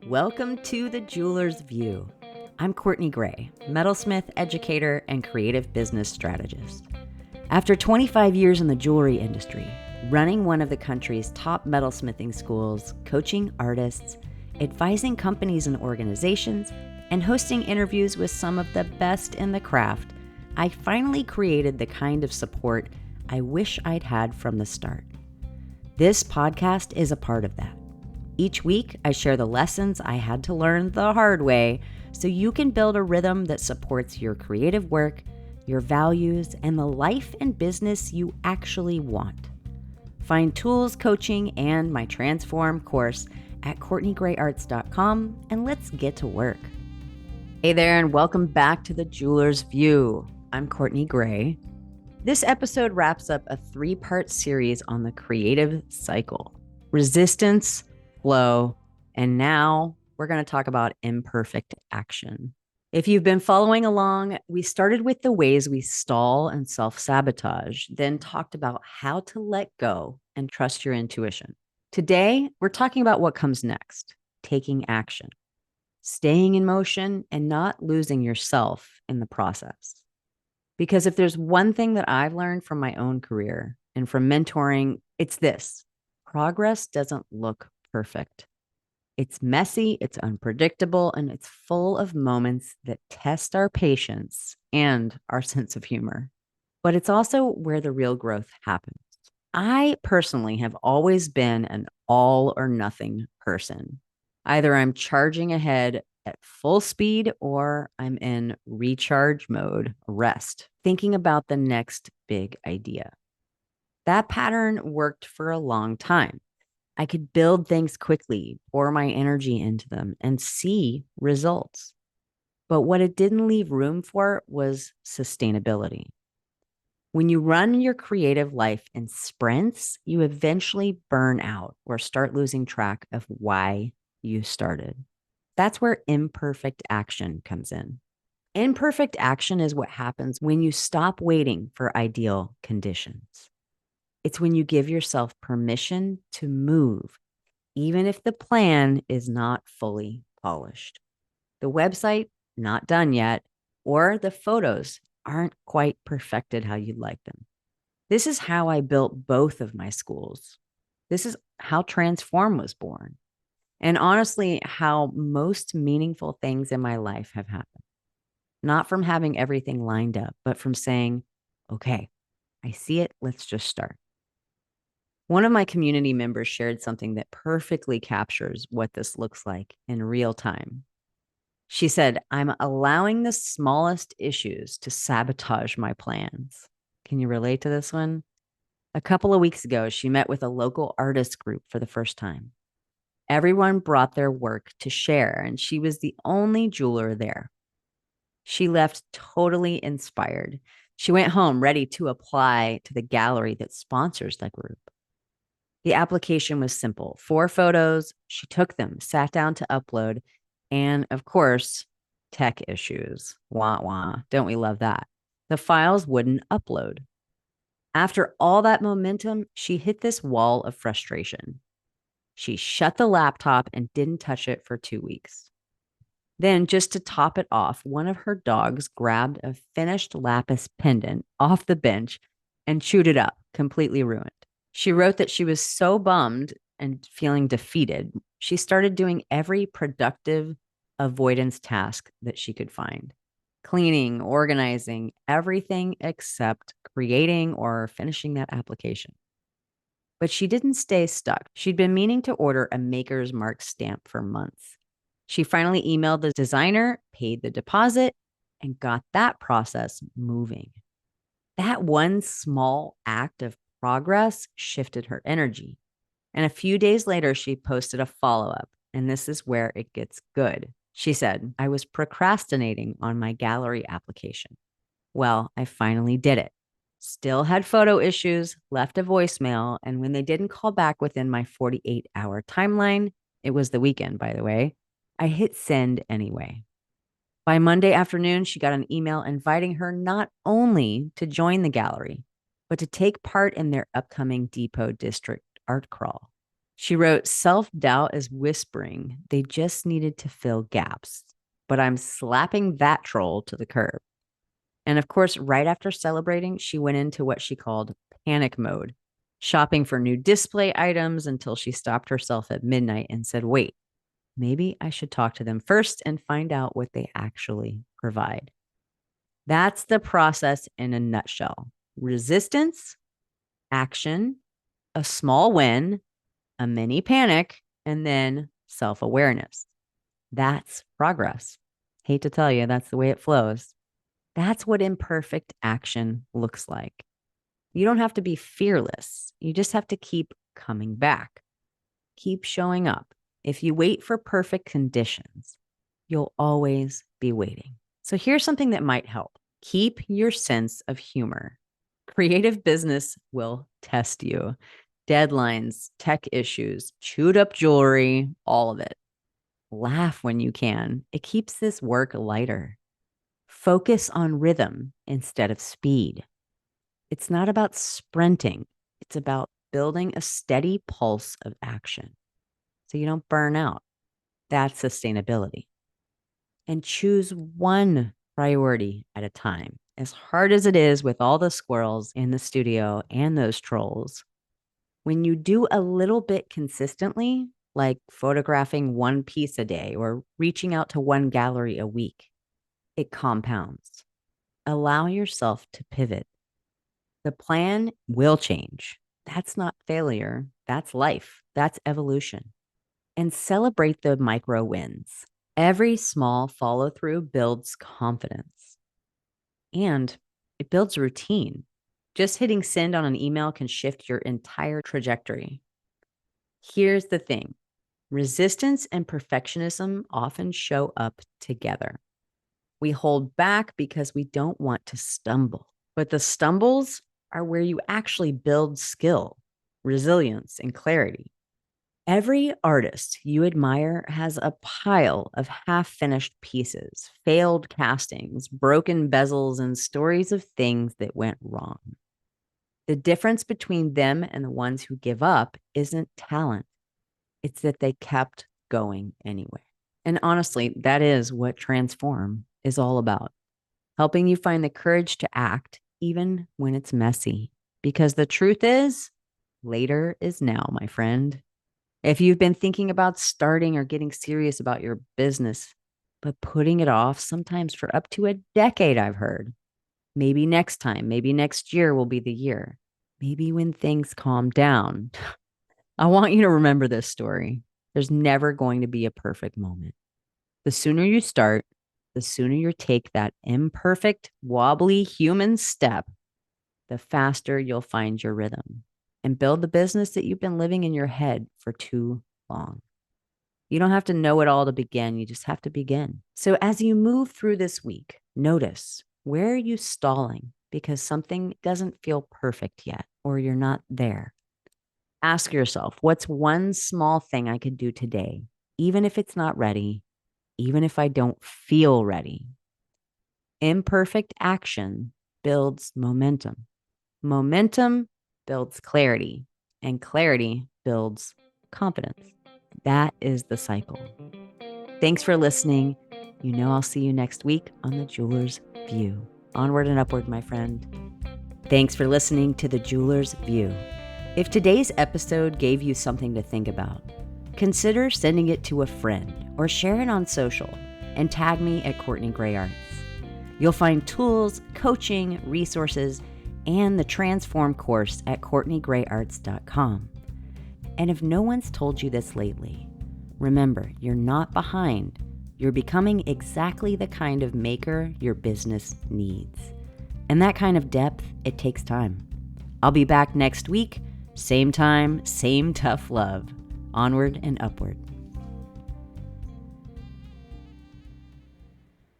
Welcome to The Jeweler's View. I'm Courtney Gray, metalsmith, educator, and creative business strategist. After 25 years in the jewelry industry, running one of the country's top metalsmithing schools, coaching artists, advising companies and organizations, and hosting interviews with some of the best in the craft, I finally created the kind of support I wish I'd had from the start. This podcast is a part of that. Each week, I share the lessons I had to learn the hard way so you can build a rhythm that supports your creative work, your values, and the life and business you actually want. Find tools, coaching, and my Transform course at CourtneyGrayArts.com, and let's get to work. Hey there, and welcome back to The Jeweler's View. I'm Courtney Gray. This episode wraps up a 3-part series on the creative cycle: resistance, flow, and now we're going to talk about imperfect action. If you've been following along, we started with the ways we stall and self-sabotage, then talked about how to let go and trust your intuition. Today, we're talking about what comes next: taking action, staying in motion, and not losing yourself in the process. Because if there's one thing that I've learned from my own career and from mentoring, it's this: progress doesn't look perfect. It's messy, it's unpredictable, and it's full of moments that test our patience and our sense of humor. But it's also where the real growth happens. I personally have always been an all or nothing person. Either I'm charging ahead at full speed or I'm in recharge mode, rest, thinking about the next big idea. That pattern worked for a long time. I could build things quickly, pour my energy into them, and see results. But what it didn't leave room for was sustainability. When you run your creative life in sprints, you eventually burn out or start losing track of why you started. That's where imperfect action comes in. Imperfect action is what happens when you stop waiting for ideal conditions. It's when you give yourself permission to move, even if the plan is not fully polished. The website, not done yet, or the photos aren't quite perfected how you'd like them. This is how I built both of my schools. This is how Transform was born. And honestly, how most meaningful things in my life have happened. Not from having everything lined up, but from saying, okay, I see it, let's just start. One of my community members shared something that perfectly captures what this looks like in real time. She said, "I'm allowing the smallest issues to sabotage my plans." Can you relate to this one? A couple of weeks ago, she met with a local artist group for the first time. Everyone brought their work to share, and she was the only jeweler there. She left totally inspired. She went home ready to apply to the gallery that sponsors the group. The application was simple: 4 photos. She took them, sat down to upload, and of course, tech issues. Wah, wah. Don't we love that? The files wouldn't upload. After all that momentum, she hit this wall of frustration. She shut the laptop and didn't touch it for 2 weeks. Then, just to top it off, one of her dogs grabbed a finished lapis pendant off the bench and chewed it up, completely ruined. She wrote that she was so bummed and feeling defeated, she started doing every productive avoidance task that she could find: cleaning, organizing, everything except creating or finishing that application. But she didn't stay stuck. She'd been meaning to order a Maker's Mark stamp for months. She finally emailed the designer, paid the deposit, and got that process moving. That one small act of progress shifted her energy. And a few days later, she posted a follow-up, and this is where it gets good. She said, "I was procrastinating on my gallery application. Well, I finally did it. Still had photo issues, left a voicemail, and when they didn't call back within my 48-hour timeline, it was the weekend, by the way, I hit send anyway." By Monday afternoon, she got an email inviting her not only to join the gallery, but to take part in their upcoming Depot District art crawl. She wrote, self-doubt is whispering. They just needed to fill gaps. But I'm slapping that troll to the curb. And of course, right after celebrating, she went into what she called panic mode, shopping for new display items until she stopped herself at midnight and said, wait, maybe I should talk to them first and find out what they actually provide. That's the process in a nutshell. Resistance, action, a small win, a mini panic, and then self-awareness. That's progress. Hate to tell you, that's the way it flows. That's what imperfect action looks like. You don't have to be fearless. You just have to keep coming back. Keep showing up. If you wait for perfect conditions, you'll always be waiting. So here's something that might help. Keep your sense of humor. Creative business will test you. Deadlines, tech issues, chewed up jewelry, all of it. Laugh when you can. It keeps this work lighter. Focus on rhythm instead of speed. It's not about sprinting. It's about building a steady pulse of action so you don't burn out. That's sustainability. And choose one priority at a time. As hard as it is with all the squirrels in the studio and those trolls, when you do a little bit consistently, like photographing one piece a day or reaching out to one gallery a week, it compounds. Allow yourself to pivot. The plan will change. That's not failure. That's life. That's evolution. And celebrate the micro wins. Every small follow through builds confidence and it builds routine. Just hitting send on an email can shift your entire trajectory. Here's the thing. Resistance and perfectionism often show up together. We hold back because we don't want to stumble, but the stumbles are where you actually build skill, resilience, and clarity. Every artist you admire has a pile of half-finished pieces, failed castings, broken bezels, and stories of things that went wrong. The difference between them and the ones who give up isn't talent. It's that they kept going anyway. And honestly, that is what Transform is all about. Helping you find the courage to act even when it's messy. Because the truth is, later is now, my friend. If you've been thinking about starting or getting serious about your business, but putting it off sometimes for up to a decade, I've heard. Maybe next time, maybe next year will be the year. Maybe when things calm down. I want you to remember this story. There's never going to be a perfect moment. The sooner you start, the sooner you take that imperfect, wobbly human step, the faster you'll find your rhythm and build the business that you've been living in your head for too long. You don't have to know it all to begin. You just have to begin. So as you move through this week, notice, where are you stalling because something doesn't feel perfect yet or you're not there? Ask yourself, what's one small thing I could do today, even if it's not ready, even if I don't feel ready? Imperfect action builds momentum. Momentum builds clarity, and clarity builds confidence. That is the cycle. Thanks for listening. You know I'll see you next week on The Jeweler's View. Onward and upward, my friend. Thanks for listening to The Jeweler's View. If today's episode gave you something to think about, consider sending it to a friend or share it on social and tag me at Courtney Gray Arts. You'll find tools, coaching, resources, and the Transform course at CourtneyGrayArts.com. And if no one's told you this lately, remember, you're not behind. You're becoming exactly the kind of maker your business needs. And that kind of depth, it takes time. I'll be back next week. Same time, same tough love. Onward and upward.